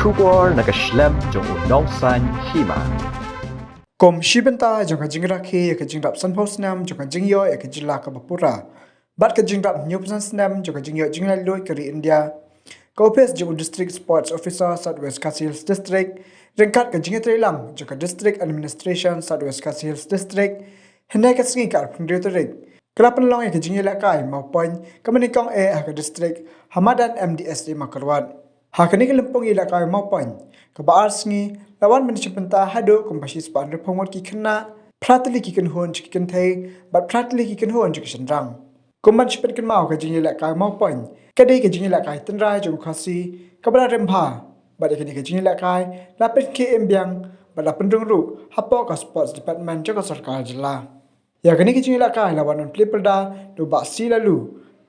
Shubor Nakashlem Jong Nongsan Hima. Kom shibenta jong ka jingra khi ka jingrap san phos nam jong ka jingyo ya ka jilla ka bapura bat ka jingrap new san snam jong ka jingyo jingra loy kari India Kopes jong district sports officer Southwest Kasi Hills district ringkat ka jinga trelang jong ka district administration Southwest Kasi Hills district henai ka singi ka phungre to ring kelapan long ya ka jinga la kai mau point ka manikong ka district Hamadan MDSA makarwan hakani ka lempong ila kai mau point ka baar singi lawan municipalita hado kompasi span repongwat ki khna pratli ki kan hon ki kan thai bat pratli ki kan hon ki sanrang kumban sipet kan mau ka jingi la kai mau point kadai ka jingi la kai tanra jong khasi kabra rempha bat ka ni ka jingi la kai la pet ke embyang bat la pendung ru hapo ka sports department jong sarkar jilla ya ka ni ka jingi la kai lawan on pliperda do ba si lalu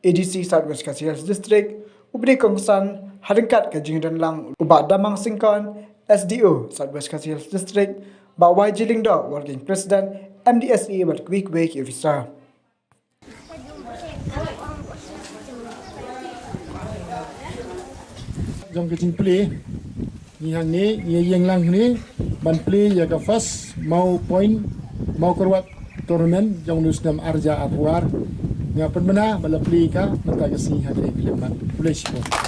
ADC Southwest Kasi Hills district ubri kongsan haringkat ka jingi dan lang uba damang singkon SDO Southwest Kasi Hills District ba YG Lingdo Working President MDSA bat quick wake officer Jom ke play ni hang ni yang lang ni ban play ya ka first mau point mau kerwat tournament jong nusdam arja atwar ngapan mana bala play ka mata ke sini hari film play sport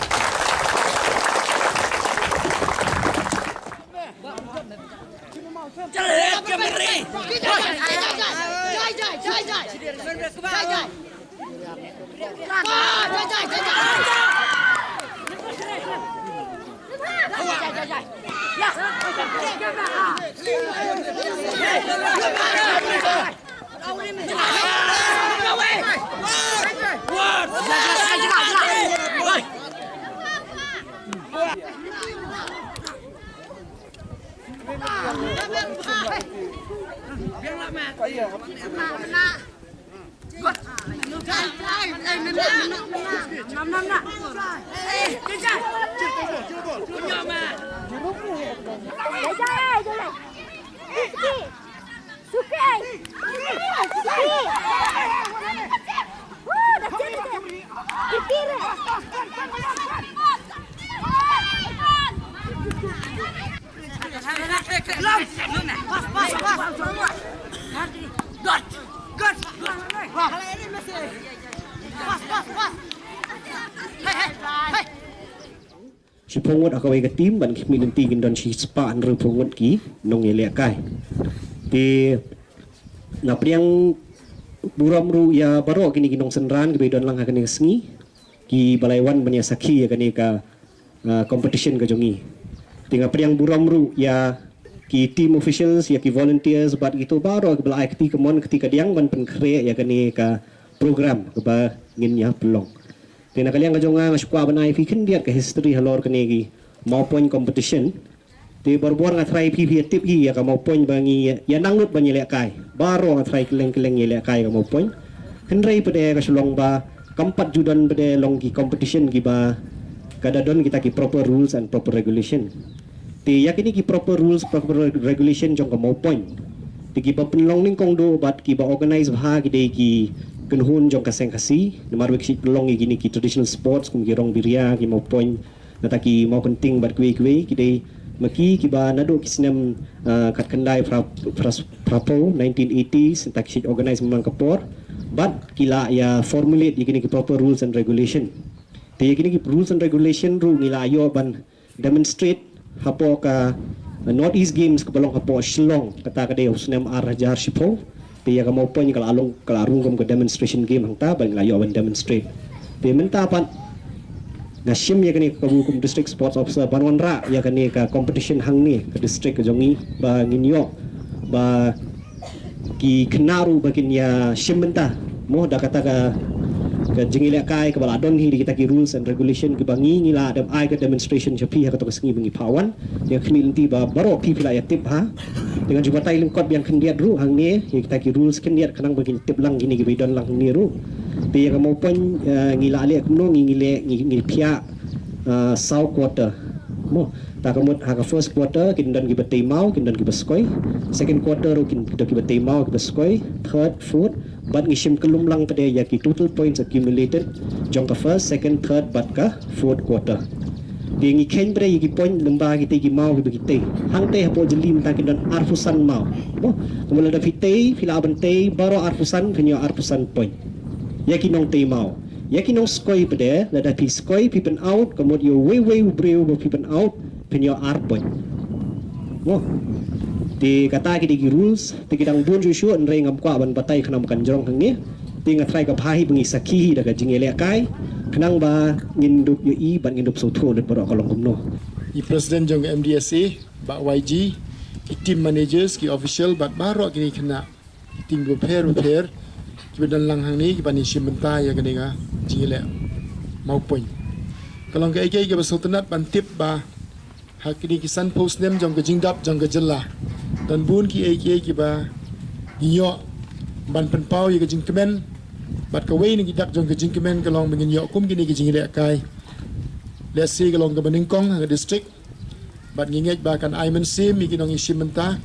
si pongwat akawai ka tim ban kimi nanti gindan si spa anru pongwat ki nong ele kai ti napriang buram ru ya baro kini ginong senran ki bedon lang hakani sngi ki balaiwan banya sakhi ya kani ka competition ka jongi ti napriang buram ru ya ki team officials ya ki volunteers bat itu baro ki balai kti kemon ketika diang ban penkre ya kani ka program ke ba ngin ya pelong Tina kalian kajonga ngasukwa banai fikin dia ke history halor kenegi mau point competition ti berbuar ngatrai pipi tip hi ya ka mau point bangi ya nangut banyi lek kai baro ngatrai keleng-keleng lek kai ka mau point hendrai pede ka sulong ba keempat judan pede long ki competition ki ba kadadon kita ki proper rules and proper regulation ti yakini ki proper rules proper regulation jong ka mau point ti ki ba penlong ning kong do bat ki ba organize ba ki de ki kenhun jong kaseng kasi nomor wik long gini ki traditional sports kum girong biria ki mau point nataki mau penting bar kwe kidai maki ki ba nado kisnem kat kendai prapo 1980s tak shit organize memang kapor but kila ya formulate gini ki proper rules and regulation te gini ki rules and regulation ru ngila ayo ban demonstrate hapo ka North East Games kebalong hapo Shillong kata kade usnem ar jar shipo Pia ka mau point kalau arung ke demonstration game hang ta bang layo awan demonstrate. Pia menta pan ngasim ya kani ka hukum district sports officer banwan ra ya kani ka competition hang ni ke district ke jongi ba nginyo ba ki kenaru bakin ya sim menta mo da kata ka jingila kai ke baladon hi kita ki rules and regulation ke bangi ngila ada ai ke demonstration japi ha ka to sengi bangi pawan ya kemilti ba baro pi pila ya tip ha dengan juga tai lengkot yang kendiat ru hang ni kita ki rules kendiat kanang bagi tip lang gini ki bidon lang ni ru pi yang mau pon ngila ale kuno ngile pia south quarter mo ta kamut ha ka first quarter kindan ki batay mau kindan ki baskoy second quarter ru kindan ki batay mau ki baskoy third fourth but ngishim kelum lang pada ya ki total points accumulated jong ka first second third but ka fourth quarter Ti ngi ken bre gi point lemba kita gi mau gi te. Hang te hapo jeli mentang kidan arfusan mau. Mo kemudian ada fite fila bante baro arfusan penyo arfusan point. Yaki nong te mau. Yaki nong skoi pede lada pi skoi pi pen out kemudian way breu pi pen out penyo ar point. Mo ti kata ki di rules ti kidang bun ju shu nre ngam kwa ban batai khnam kan jorong hang ni ti ngatrai ka phahi bengi sakhi daga jingele kai khnang ba ngindup yu I ban ngindup so tho det baro kalong kumno I President jong MDSA, Bak YG, ki team managers, ki official, bat baro kini kena ting repair, ki badan lang hang ni, ki bani simenta ya kene ga jingile mau poin. Kalau ke ke basultanat ban tip ba hak kini ki san post nem jong ke jingdap jong ke jella. Dan bun ki ki ba nyo ban pen pau ya ke jing kemen bat ka wei ni ki dak jong ke jing kemen kalong mengin yo kum kini ki jingile kai. Let's see kalong ke Beningkong ke district bat nginget ba kan Aiman Sim mi kinong isimenta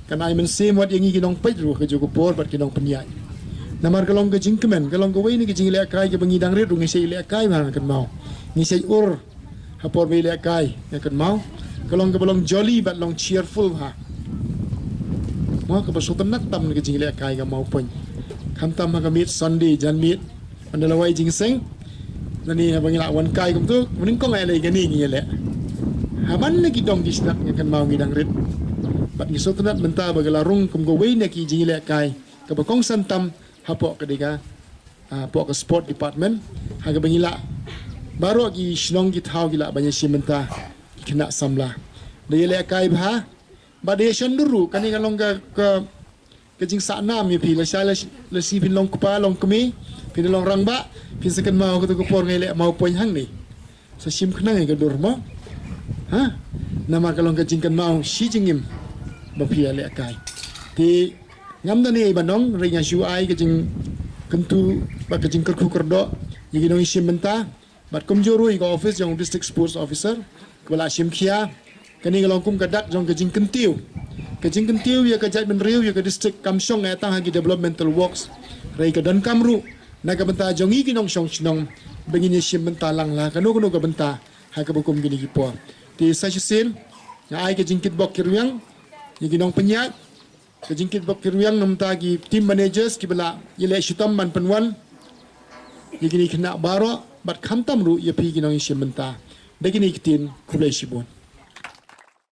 kan Aiman Sim wat yang kinong pedru ke Jogopor bat kinong penyai namar kalong ke jingkemen kalong ke wei ni ke jingle kai ke bengidang red ngi sei le kai ba kan mau ngi sei ur hapor be le kai ya kan mau kalong ke belong jolly bat long cheerful ha mo ke basu tenak tam ke jingle kai ke mau pun kam tam ha meet Sunday jan meet andala wai jingseng nani bangila wan kai kum tu Beningkong ai le gani ngi le haman lagi dong di senak yang kan mau ngidang rit bat ngisot tenat menta bagalarung kum go wei neki jingile kai ke bakong santam hapo kedika pok ke sport department haga bangila baru gi shnong gi thau gila banyak simenta kena samla de le kai bha ba de shanduru kani kalong ke jing sa nam mi pi la sala la si pin long kupa long kemi pin long rangba pin sekan mau ke por ngai le mau poin hang ni sa sim khna ngai ke durmo ha nama kalong ke jingkan mau si jingim ba pia le kai ti ngam dani banong ringa shu ai ke jing kentu ba ke jing kerku kerdo yigi nong sim menta bat kum joru i office jong district sports officer kala sim khia kani kalong kum kadak jong ke jing kentiu ya ke jat ben riu ya ke district kamsong ya tang hagi developmental works rai ke dan kamru na ka benta jong i kinong song chnong bengini sim menta lang la kanu ka benta ha ka bukum gini gipo di sajisin na ai ke jingkit bok kiruyang yigi nong penyat ke jingkit bok kiruyang nam tagi team managers ki bala yele shutam man penwan yigi ni kena baro bat khamtam ru ya pi ginong simenta begini kitin kulai sibon